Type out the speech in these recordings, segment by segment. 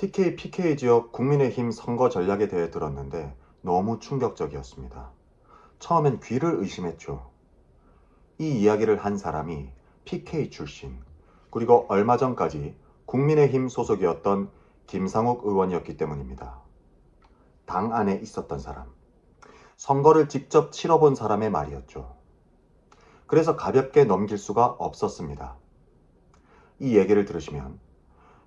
TK, PK 지역 국민의힘 선거 전략에 대해 들었는데 너무 충격적이었습니다. 처음엔 귀를 의심했죠. 이 이야기를 한 사람이 PK 출신, 그리고 얼마 전까지 국민의힘 소속이었던 김상욱 의원이었기 때문입니다. 당 안에 있었던 사람, 선거를 직접 치러본 사람의 말이었죠. 그래서 가볍게 넘길 수가 없었습니다. 이 얘기를 들으시면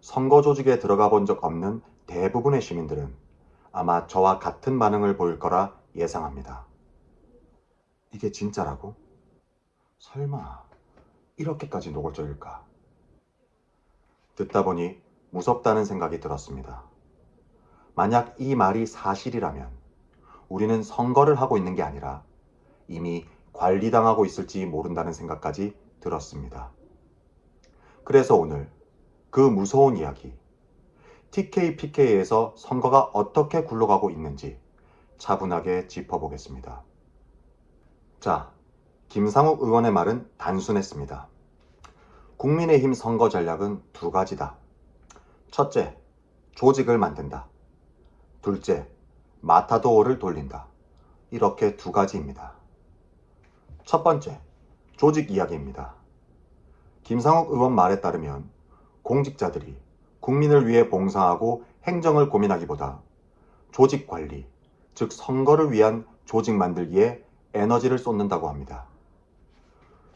선거 조직에 들어가 본 적 없는 대부분의 시민들은 아마 저와 같은 반응을 보일 거라 예상합니다. 이게 진짜라고? 설마 이렇게까지 노골적일까? 듣다 보니 무섭다는 생각이 들었습니다. 만약 이 말이 사실이라면 우리는 선거를 하고 있는 게 아니라 이미 관리당하고 있을지 모른다는 생각까지 들었습니다. 그래서 오늘 그 무서운 이야기, TK, PK에서 선거가 어떻게 굴러가고 있는지 차분하게 짚어보겠습니다. 자, 김상욱 의원의 말은 단순했습니다. 국민의힘 선거 전략은 두 가지다. 첫째, 조직을 만든다. 둘째, 마타도어를 돌린다. 이렇게 두 가지입니다. 첫 번째, 조직 이야기입니다. 김상욱 의원 말에 따르면 공직자들이 국민을 위해 봉사하고 행정을 고민하기보다 조직 관리, 즉 선거를 위한 조직 만들기에 에너지를 쏟는다고 합니다.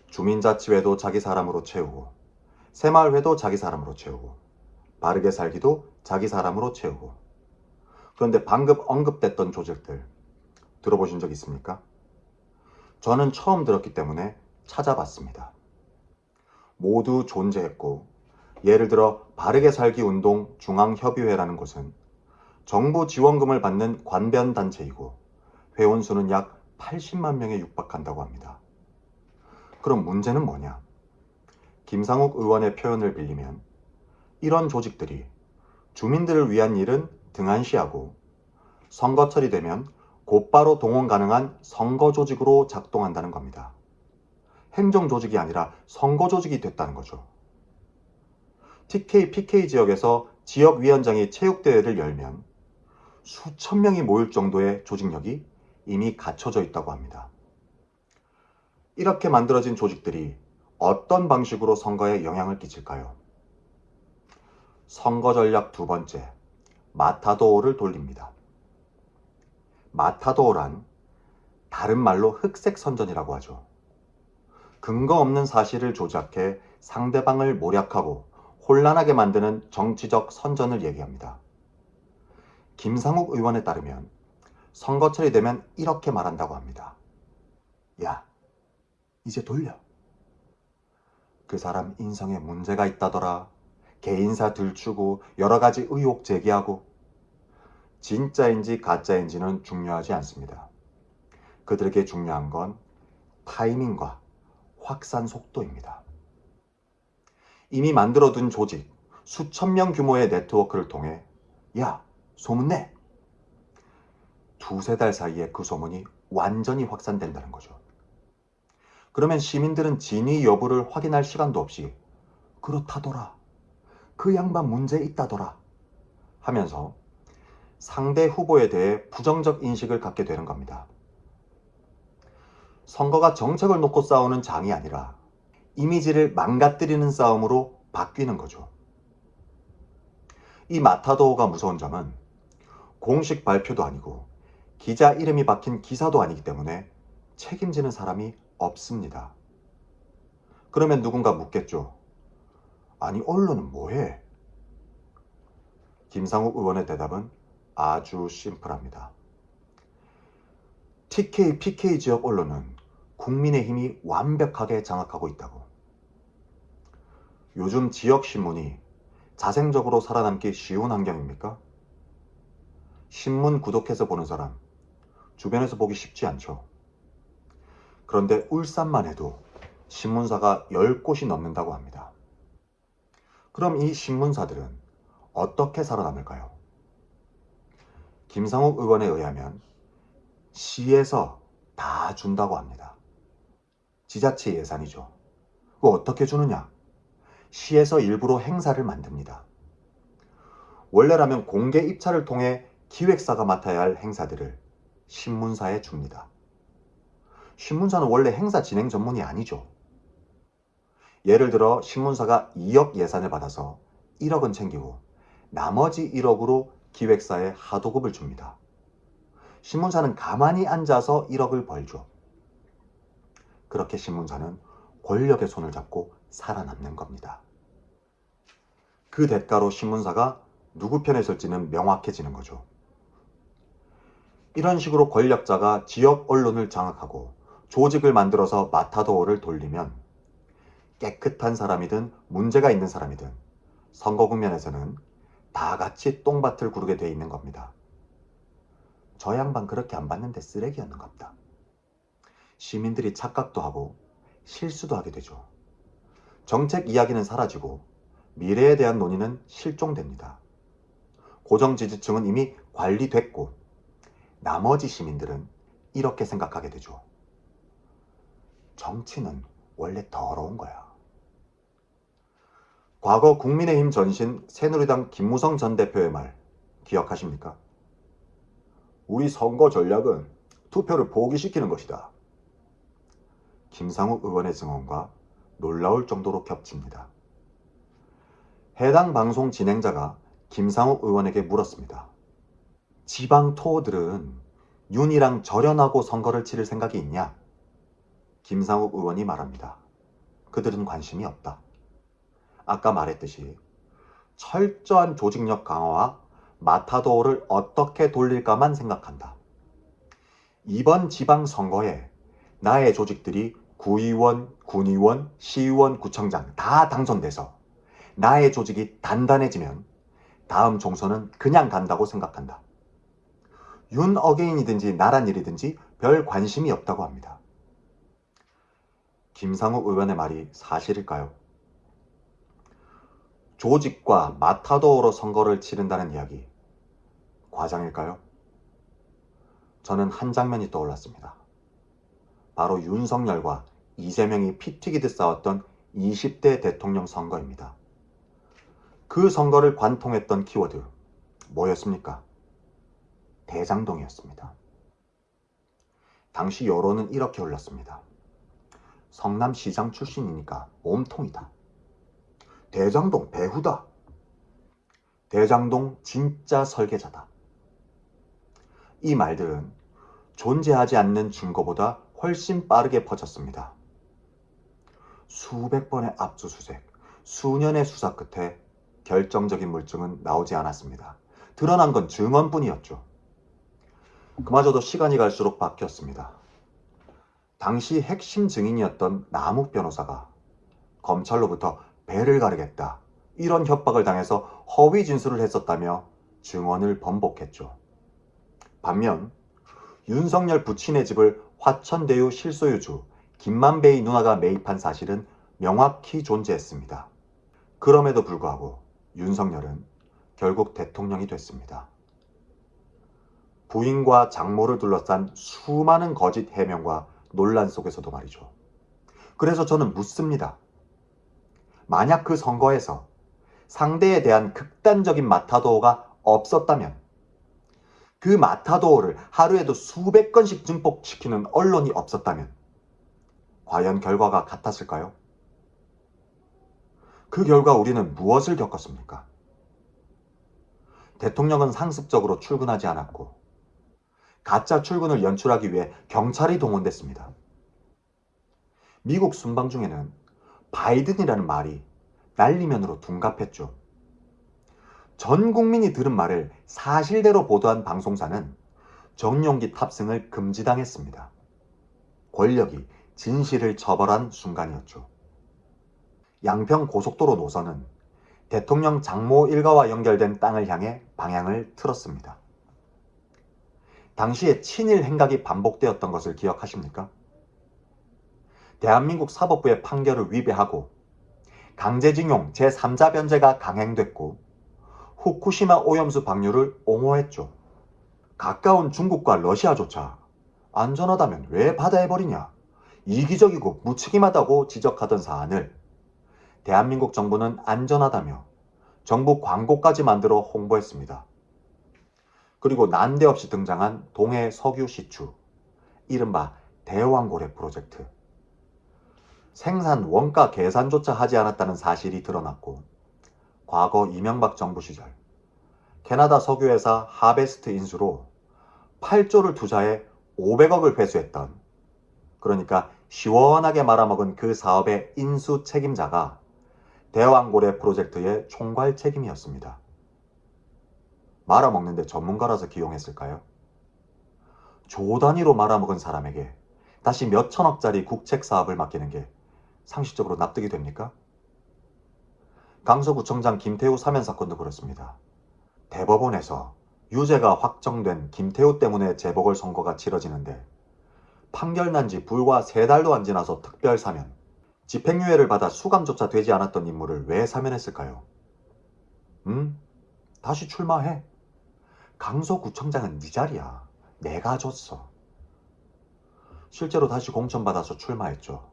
주민자치회도 자기 사람으로 채우고, 새마을회도 자기 사람으로 채우고, 바르게 살기도 자기 사람으로 채우고. 그런데 방금 언급됐던 조직들 들어보신 적 있습니까? 저는 처음 들었기 때문에 찾아봤습니다. 모두 존재했고, 예를 들어 바르게 살기 운동 중앙협의회라는 곳은 정부 지원금을 받는 관변단체이고 회원수는 약 80만 명에 육박한다고 합니다. 그럼 문제는 뭐냐? 김상욱 의원의 표현을 빌리면 이런 조직들이 주민들을 위한 일은 등한시하고 선거철이 되면 곧바로 동원 가능한 선거 조직으로 작동한다는 겁니다. 행정 조직이 아니라 선거 조직이 됐다는 거죠. TK, PK 지역에서 지역위원장이 체육대회를 열면 수천 명이 모일 정도의 조직력이 이미 갖춰져 있다고 합니다. 이렇게 만들어진 조직들이 어떤 방식으로 선거에 영향을 끼칠까요? 선거 전략 두 번째, 마타도어를 돌립니다. 마타도어란 다른 말로 흑색 선전이라고 하죠. 근거 없는 사실을 조작해 상대방을 모략하고 혼란하게 만드는 정치적 선전을 얘기합니다. 김상욱 의원에 따르면 선거철이 되면 이렇게 말한다고 합니다. 야, 이제 돌려. 그 사람 인성에 문제가 있다더라. 개인사 들추고 여러 가지 의혹 제기하고. 진짜인지 가짜인지는 중요하지 않습니다. 그들에게 중요한 건 타이밍과 확산 속도입니다. 이미 만들어둔 조직, 수천 명 규모의 네트워크를 통해 야, 소문내! 두세 달 사이에 그 소문이 완전히 확산된다는 거죠. 그러면 시민들은 진위 여부를 확인할 시간도 없이 그렇다더라, 그 양반 문제 있다더라 하면서 상대 후보에 대해 부정적 인식을 갖게 되는 겁니다. 선거가 정책을 놓고 싸우는 장이 아니라 이미지를 망가뜨리는 싸움으로 바뀌는 거죠. 이 마타도어가 무서운 점은 공식 발표도 아니고 기자 이름이 박힌 기사도 아니기 때문에 책임지는 사람이 없습니다. 그러면 누군가 묻겠죠. 아니, 언론은 뭐해? 김상욱 의원의 대답은 아주 심플합니다. TK, PK 지역 언론은 국민의힘이 완벽하게 장악하고 있다고. 요즘 지역 신문이 자생적으로 살아남기 쉬운 환경입니까? 신문 구독해서 보는 사람, 주변에서 보기 쉽지 않죠. 그런데 울산만 해도 신문사가 10곳이 넘는다고 합니다. 그럼 이 신문사들은 어떻게 살아남을까요? 김상욱 의원에 의하면 시에서 다 준다고 합니다. 지자체 예산이죠. 그거 어떻게 주느냐? 시에서 일부러 행사를 만듭니다. 원래라면 공개 입찰을 통해 기획사가 맡아야 할 행사들을 신문사에 줍니다. 신문사는 원래 행사 진행 전문이 아니죠. 예를 들어 신문사가 2억 예산을 받아서 1억은 챙기고 나머지 1억으로 기획사에 하도급을 줍니다. 신문사는 가만히 앉아서 1억을 벌죠. 그렇게 신문사는 권력의 손을 잡고 살아남는 겁니다. 그 대가로 신문사가 누구 편에 설지는 명확해지는 거죠. 이런 식으로 권력자가 지역 언론을 장악하고 조직을 만들어서 마타도어를 돌리면 깨끗한 사람이든 문제가 있는 사람이든 선거 국면에서는 다 같이 똥밭을 구르게 돼 있는 겁니다. 저 양반 그렇게 안 봤는데 쓰레기였는갑다. 시민들이 착각도 하고 실수도 하게 되죠. 정책 이야기는 사라지고 미래에 대한 논의는 실종됩니다. 고정 지지층은 이미 관리됐고 나머지 시민들은 이렇게 생각하게 되죠. 정치는 원래 더러운 거야. 과거 국민의힘 전신 새누리당 김무성 전 대표의 말 기억하십니까? 우리 선거 전략은 투표를 포기시키는 것이다. 김상욱 의원의 증언과 놀라울 정도로 겹칩니다. 해당 방송 진행자가 김상욱 의원에게 물었습니다. 지방 토호들은 윤이랑 절연하고 선거를 치를 생각이 있냐? 김상욱 의원이 말합니다. 그들은 관심이 없다. 아까 말했듯이 철저한 조직력 강화와 마타도어를 어떻게 돌릴까만 생각한다. 이번 지방선거에 나의 조직들이 구의원, 군의원, 시의원, 구청장 다 당선돼서 나의 조직이 단단해지면 다음 총선은 그냥 간다고 생각한다. 윤 어게인이든지 나란 일이든지 별 관심이 없다고 합니다. 김상욱 의원의 말이 사실일까요? 조직과 마타도어로 선거를 치른다는 이야기, 과장일까요? 저는 한 장면이 떠올랐습니다. 바로 윤석열과 이재명이 피 튀기듯 싸웠던 20대 대통령 선거입니다. 그 선거를 관통했던 키워드, 뭐였습니까? 대장동이었습니다. 당시 여론은 이렇게 흘렀습니다. 성남시장 출신이니까 몸통이다. 대장동 배후다. 대장동 진짜 설계자다. 이 말들은 존재하지 않는 증거보다 훨씬 빠르게 퍼졌습니다. 수백 번의 압수수색, 수년의 수사 끝에 결정적인 물증은 나오지 않았습니다. 드러난 건 증언뿐이었죠. 그마저도 시간이 갈수록 바뀌었습니다. 당시 핵심 증인이었던 남욱 변호사가 검찰로부터 배를 가르겠다, 이런 협박을 당해서 허위 진술을 했었다며 증언을 번복했죠. 반면 윤석열 부친의 집을 화천대유 실소유주 김만배의 누나가 매입한 사실은 명확히 존재했습니다. 그럼에도 불구하고 윤석열은 결국 대통령이 됐습니다. 부인과 장모를 둘러싼 수많은 거짓 해명과 논란 속에서도 말이죠. 그래서 저는 묻습니다. 만약 그 선거에서 상대에 대한 극단적인 마타도어가 없었다면, 그 마타도어를 하루에도 수백 건씩 증폭시키는 언론이 없었다면 과연 결과가 같았을까요? 그 결과 우리는 무엇을 겪었습니까? 대통령은 상습적으로 출근하지 않았고 가짜 출근을 연출하기 위해 경찰이 동원됐습니다. 미국 순방 중에는 바이든이라는 말이 날리면으로 둔갑했죠. 전 국민이 들은 말을 사실대로 보도한 방송사는 정용기 탑승을 금지당했습니다. 권력이 진실을 처벌한 순간이었죠. 양평 고속도로 노선은 대통령 장모 일가와 연결된 땅을 향해 방향을 틀었습니다. 당시에 친일 행각이 반복되었던 것을 기억하십니까? 대한민국 사법부의 판결을 위배하고 강제징용 제3자 변제가 강행됐고 후쿠시마 오염수 방류를 옹호했죠. 가까운 중국과 러시아조차 안전하다면 왜 바다에 버리냐, 이기적이고 무책임하다고 지적하던 사안을 대한민국 정부는 안전하다며 정부 광고까지 만들어 홍보했습니다. 그리고 난데없이 등장한 동해 석유 시추, 이른바 대왕고래 프로젝트. 생산 원가 계산조차 하지 않았다는 사실이 드러났고, 과거 이명박 정부 시절 캐나다 석유회사 하베스트 인수로 8조를 투자해 500억을 회수했던, 그러니까 시원하게 말아먹은 그 사업의 인수 책임자가 대왕고래 프로젝트의 총괄 책임이었습니다. 말아먹는데 전문가라서 기용했을까요? 조 단위로 말아먹은 사람에게 다시 몇 천억짜리 국책 사업을 맡기는 게 상식적으로 납득이 됩니까? 강서구청장 김태우 사면 사건도 그렇습니다. 대법원에서 유죄가 확정된 김태우 때문에 재보궐 선고가 치러지는데 판결 난 지 불과 3달도 안 지나서 특별 사면, 집행유예를 받아 수감조차 되지 않았던 인물을 왜 사면했을까요? 다시 출마해. 강서구청장은 네 자리야. 내가 줬어. 실제로 다시 공천받아서 출마했죠.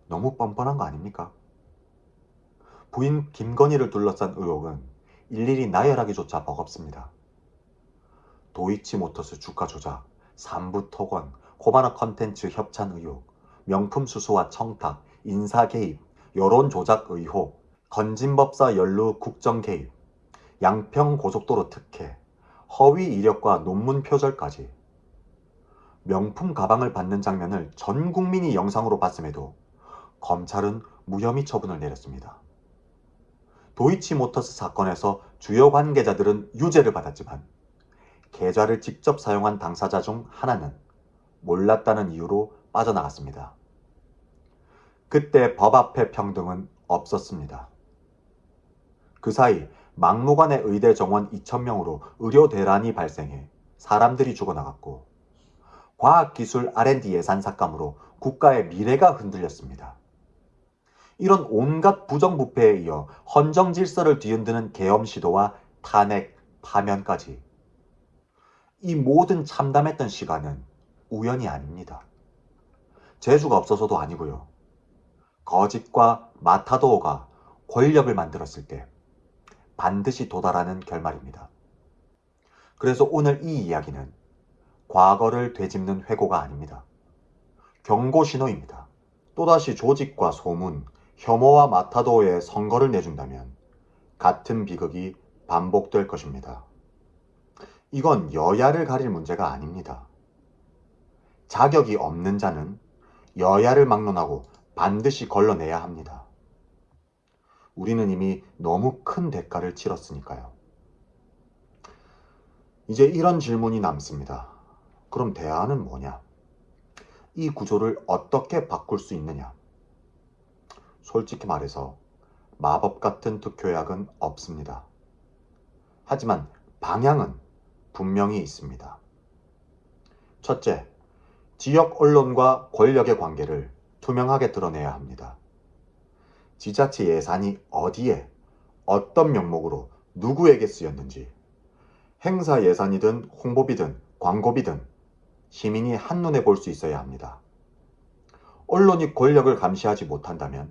너무 뻔뻔한 거 아닙니까? 부인 김건희를 둘러싼 의혹은 일일이 나열하기조차 버겁습니다. 도이치모터스 주가 조작, 삼부 토건, 코바나 컨텐츠 협찬 의혹, 명품 수수와 청탁, 인사 개입, 여론 조작 의혹, 건진법사 연루 국정 개입, 양평 고속도로 특혜, 허위 이력과 논문 표절까지. 명품 가방을 받는 장면을 전 국민이 영상으로 봤음에도 검찰은 무혐의 처분을 내렸습니다. 도이치모터스 사건에서 주요 관계자들은 유죄를 받았지만 계좌를 직접 사용한 당사자 중 하나는 몰랐다는 이유로 빠져나갔습니다. 그때 법 앞의 평등은 없었습니다. 그 사이 막무가내 의대 정원 2,000명으로 의료 대란이 발생해 사람들이 죽어나갔고, 과학기술 R&D 예산 삭감으로 국가의 미래가 흔들렸습니다. 이런 온갖 부정부패에 이어 헌정 질서를 뒤흔드는 계엄 시도와 탄핵, 파면까지. 이 모든 참담했던 시간은 우연이 아닙니다. 재주가 없어서도 아니고요. 거짓과 마타도어가 권력을 만들었을 때 반드시 도달하는 결말입니다. 그래서 오늘 이 이야기는 과거를 되짚는 회고가 아닙니다. 경고 신호입니다. 또다시 조직과 소문, 혐오와 마타도어에 선거를 내준다면 같은 비극이 반복될 것입니다. 이건 여야를 가릴 문제가 아닙니다. 자격이 없는 자는 여야를 막론하고 반드시 걸러내야 합니다. 우리는 이미 너무 큰 대가를 치렀으니까요. 이제 이런 질문이 남습니다. 그럼 대안은 뭐냐? 이 구조를 어떻게 바꿀 수 있느냐? 솔직히 말해서 마법 같은 특효약은 없습니다. 하지만 방향은 분명히 있습니다. 첫째, 지역 언론과 권력의 관계를 투명하게 드러내야 합니다. 지자체 예산이 어디에, 어떤 명목으로 누구에게 쓰였는지, 행사 예산이든 홍보비든 광고비든 시민이 한눈에 볼 수 있어야 합니다. 언론이 권력을 감시하지 못한다면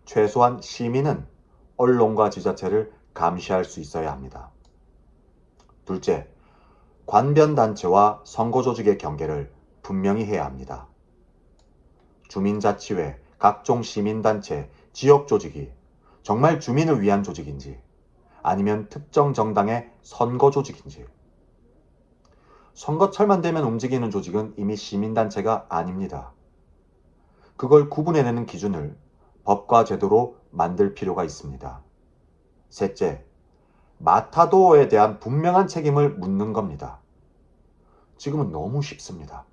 최소한 시민은 언론과 지자체를 감시할 수 있어야 합니다. 둘째, 관변단체와 선거조직의 경계를 분명히 해야 합니다. 주민자치회, 각종 시민단체, 지역조직이 정말 주민을 위한 조직인지 아니면 특정 정당의 선거조직인지. 선거철만 되면 움직이는 조직은 이미 시민단체가 아닙니다. 그걸 구분해내는 기준을 법과 제도로 만들 필요가 있습니다. 셋째, 마타도어에 대한 분명한 책임을 묻는 겁니다. 지금은 너무 쉽습니다.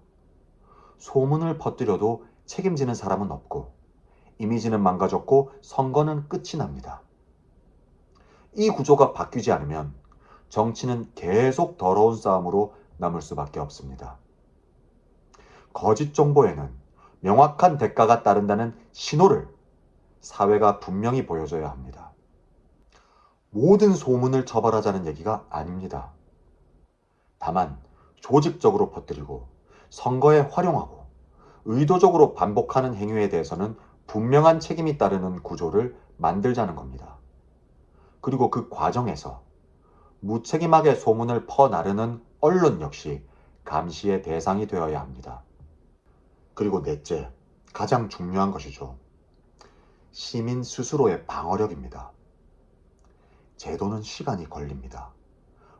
소문을 퍼뜨려도 책임지는 사람은 없고 이미지는 망가졌고 선거는 끝이 납니다. 이 구조가 바뀌지 않으면 정치는 계속 더러운 싸움으로 남을 수밖에 없습니다. 거짓 정보에는 명확한 대가가 따른다는 신호를 사회가 분명히 보여줘야 합니다. 모든 소문을 처벌하자는 얘기가 아닙니다. 다만 조직적으로 퍼뜨리고 선거에 활용하고 의도적으로 반복하는 행위에 대해서는 분명한 책임이 따르는 구조를 만들자는 겁니다. 그리고 그 과정에서 무책임하게 소문을 퍼나르는 언론 역시 감시의 대상이 되어야 합니다. 그리고 넷째, 가장 중요한 것이죠. 시민 스스로의 방어력입니다. 제도는 시간이 걸립니다.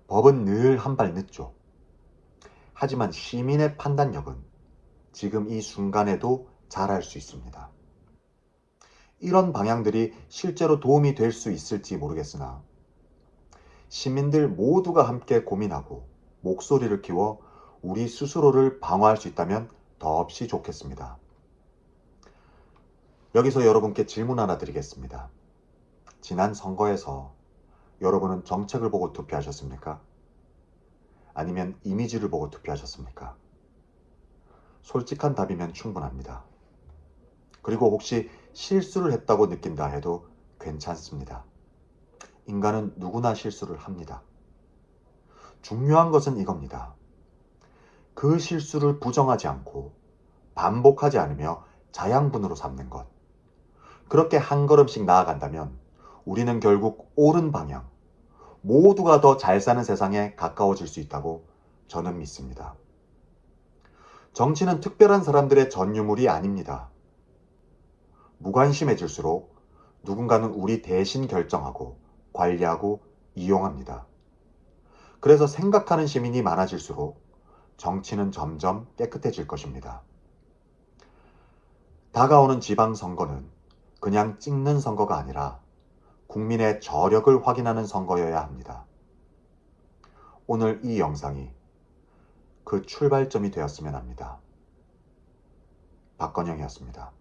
법은 늘 한 발 늦죠. 하지만 시민의 판단력은 지금 이 순간에도 잘할 수 있습니다. 이런 방향들이 실제로 도움이 될 수 있을지 모르겠으나 시민들 모두가 함께 고민하고 목소리를 키워 우리 스스로를 방어할 수 있다면 더없이 좋겠습니다. 여기서 여러분께 질문 하나 드리겠습니다. 지난 선거에서 여러분은 정책을 보고 투표하셨습니까? 아니면 이미지를 보고 투표하셨습니까? 솔직한 답이면 충분합니다. 그리고 혹시 실수를 했다고 느낀다 해도 괜찮습니다. 인간은 누구나 실수를 합니다. 중요한 것은 이겁니다. 그 실수를 부정하지 않고 반복하지 않으며 자양분으로 삼는 것. 그렇게 한 걸음씩 나아간다면 우리는 결국 옳은 방향, 모두가 더 잘 사는 세상에 가까워질 수 있다고 저는 믿습니다. 정치는 특별한 사람들의 전유물이 아닙니다. 무관심해질수록 누군가는 우리 대신 결정하고 관리하고 이용합니다. 그래서 생각하는 시민이 많아질수록 정치는 점점 깨끗해질 것입니다. 다가오는 지방선거는 그냥 찍는 선거가 아니라 국민의 저력을 확인하는 선거여야 합니다. 오늘 이 영상이 그 출발점이 되었으면 합니다. 박건영이었습니다.